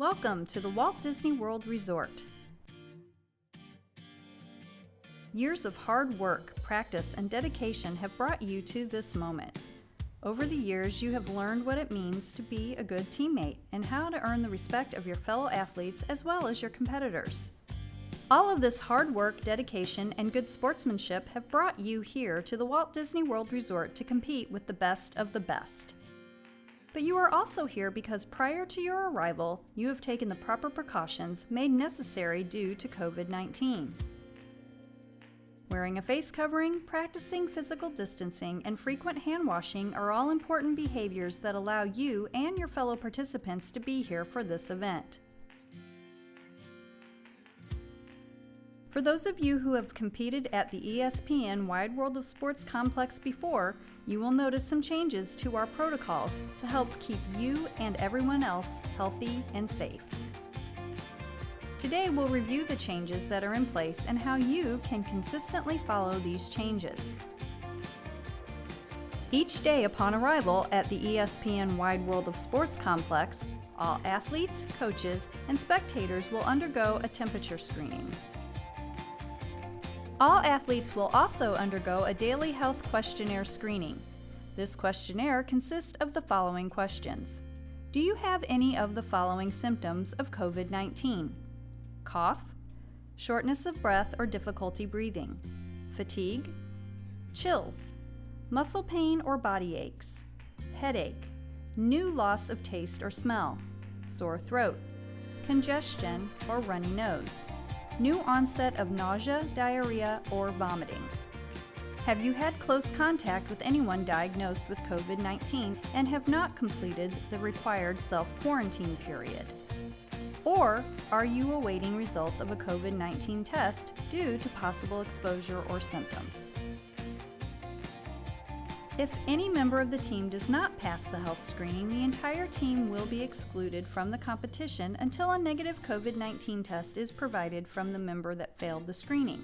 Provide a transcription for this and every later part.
Welcome to the Walt Disney World Resort. Years of hard work, practice, and dedication have brought you to this moment. Over the years, you have learned what it means to be a good teammate and how to earn the respect of your fellow athletes as well as your competitors. All of this hard work, dedication, and good sportsmanship have brought you here to the Walt Disney World Resort to compete with the best of the best. But you are also here because prior to your arrival, you have taken the proper precautions made necessary due to COVID-19. Wearing a face covering, practicing physical distancing, and frequent hand washing are all important behaviors that allow you and your fellow participants to be here for this event. For those of you who have competed at the ESPN Wide World of Sports complex before, you will notice some changes to our protocols to help keep you and everyone else healthy and safe. Today we'll review the changes that are in place and how you can consistently follow these changes. Each day upon arrival at the ESPN Wide World of Sports complex, all athletes, coaches, and spectators will undergo a temperature screening. All athletes will also undergo a daily health questionnaire screening. This questionnaire consists of the following questions. Do you have any of the following symptoms of COVID-19? Cough, shortness of breath or difficulty breathing, fatigue, chills, muscle pain or body aches, headache, new loss of taste or smell, sore throat, congestion or runny nose, new onset of nausea, diarrhea, or vomiting. Have you had close contact with anyone diagnosed with COVID-19 and have not completed the required self-quarantine period? Or are you awaiting results of a COVID-19 test due to possible exposure or symptoms? If any member of the team does not pass the health screening, the entire team will be excluded from the competition until a negative COVID-19 test is provided from the member that failed the screening.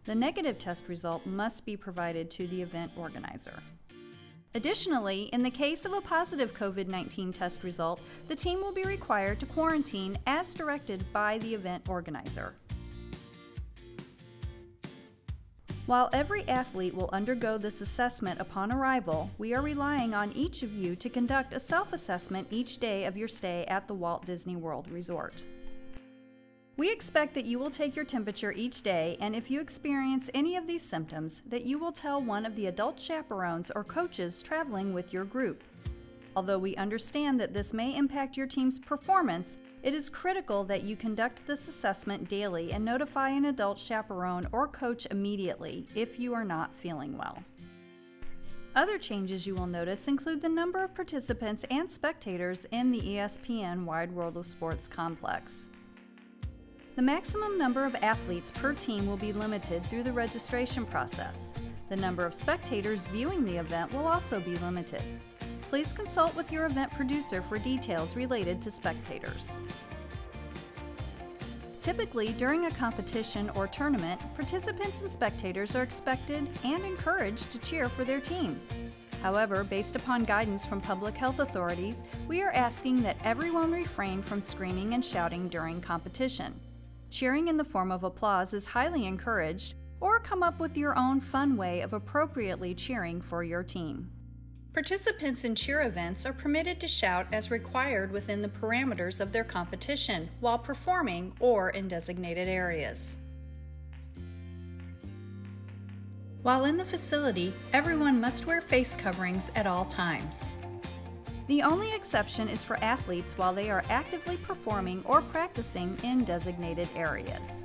The negative test result must be provided to the event organizer. Additionally, in the case of a positive COVID-19 test result, the team will be required to quarantine as directed by the event organizer. While every athlete will undergo this assessment upon arrival, we are relying on each of you to conduct a self-assessment each day of your stay at the Walt Disney World Resort. We expect that you will take your temperature each day, and if you experience any of these symptoms, that you will tell one of the adult chaperones or coaches traveling with your group. Although we understand that this may impact your team's performance, it is critical that you conduct this assessment daily and notify an adult chaperone or coach immediately if you are not feeling well. Other changes you will notice include the number of participants and spectators in the ESPN Wide World of Sports complex. The maximum number of athletes per team will be limited through the registration process. The number of spectators viewing the event will also be limited. Please consult with your event producer for details related to spectators. Typically, during a competition or tournament, participants and spectators are expected and encouraged to cheer for their team. However, based upon guidance from public health authorities, we are asking that everyone refrain from screaming and shouting during competition. Cheering in the form of applause is highly encouraged, or come up with your own fun way of appropriately cheering for your team. Participants in cheer events are permitted to shout as required within the parameters of their competition while performing or in designated areas. While in the facility, everyone must wear face coverings at all times. The only exception is for athletes while they are actively performing or practicing in designated areas.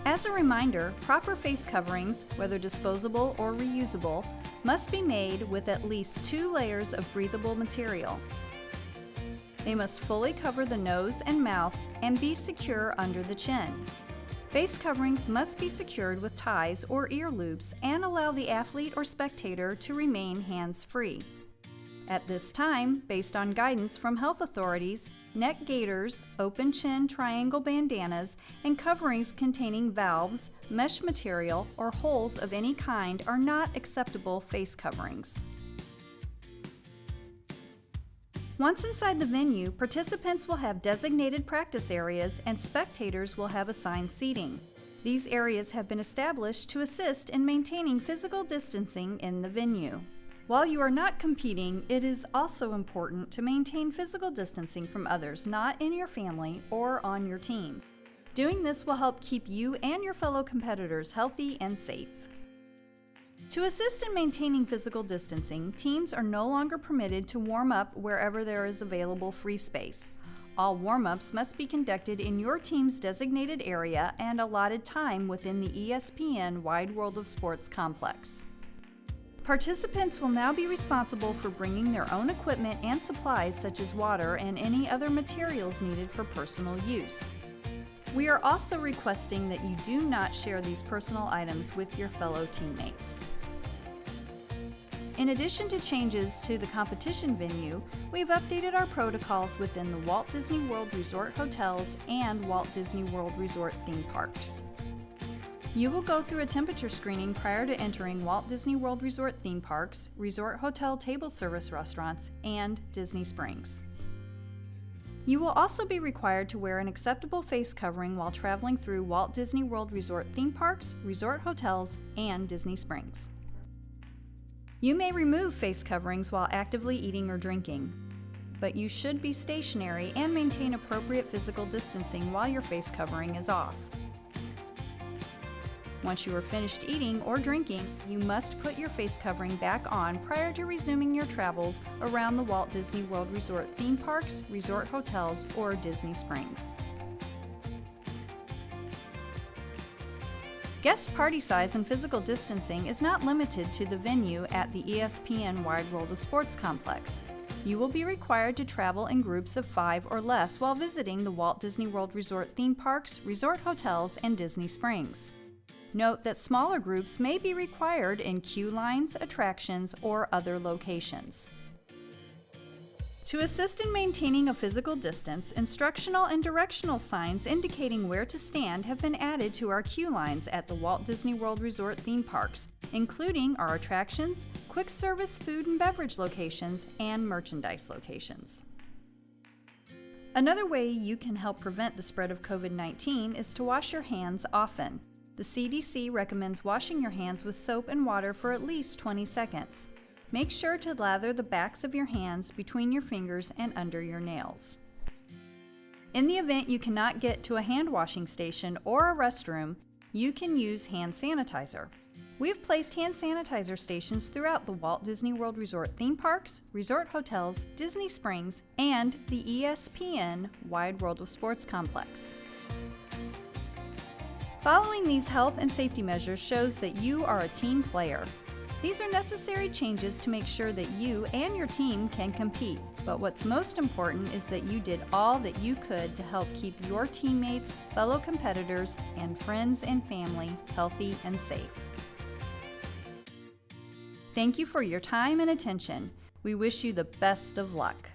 As a reminder, proper face coverings, whether disposable or reusable, must be made with at least 2 layers of breathable material. They must fully cover the nose and mouth and be secure under the chin. Face coverings must be secured with ties or ear loops and allow the athlete or spectator to remain hands-free. At this time, based on guidance from health authorities, neck gaiters, open chin triangle bandanas, and coverings containing valves, mesh material, or holes of any kind are not acceptable face coverings. Once inside the venue, participants will have designated practice areas and spectators will have assigned seating. These areas have been established to assist in maintaining physical distancing in the venue. While you are not competing, it is also important to maintain physical distancing from others not in your family or on your team. Doing this will help keep you and your fellow competitors healthy and safe. To assist in maintaining physical distancing, teams are no longer permitted to warm up wherever there is available free space. All warm-ups must be conducted in your team's designated area and allotted time within the ESPN Wide World of Sports complex. Participants will now be responsible for bringing their own equipment and supplies such as water and any other materials needed for personal use. We are also requesting that you do not share these personal items with your fellow teammates. In addition to changes to the competition venue, we've updated our protocols within the Walt Disney World Resort hotels and Walt Disney World Resort theme parks. You will go through a temperature screening prior to entering Walt Disney World Resort theme parks, resort hotel table service restaurants, and Disney Springs. You will also be required to wear an acceptable face covering while traveling through Walt Disney World Resort theme parks, resort hotels, and Disney Springs. You may remove face coverings while actively eating or drinking, but you should be stationary and maintain appropriate physical distancing while your face covering is off. Once you are finished eating or drinking, you must put your face covering back on prior to resuming your travels around the Walt Disney World Resort theme parks, resort hotels, or Disney Springs. Guest party size and physical distancing is not limited to the venue at the ESPN Wide World of Sports complex. You will be required to travel in groups of 5 or less while visiting the Walt Disney World Resort theme parks, resort hotels, and Disney Springs. Note that smaller groups may be required in queue lines, attractions, or other locations. To assist in maintaining a physical distance, instructional and directional signs indicating where to stand have been added to our queue lines at the Walt Disney World Resort theme parks, including our attractions, quick service food and beverage locations, and merchandise locations. Another way you can help prevent the spread of COVID-19 is to wash your hands often. The CDC recommends washing your hands with soap and water for at least 20 seconds. Make sure to lather the backs of your hands between your fingers and under your nails. In the event you cannot get to a hand washing station or a restroom, you can use hand sanitizer. We have placed hand sanitizer stations throughout the Walt Disney World Resort theme parks, resort hotels, Disney Springs, and the ESPN Wide World of Sports complex. Following these health and safety measures shows that you are a team player. These are necessary changes to make sure that you and your team can compete, but what's most important is that you did all that you could to help keep your teammates, fellow competitors, and friends and family healthy and safe. Thank you for your time and attention. We wish you the best of luck.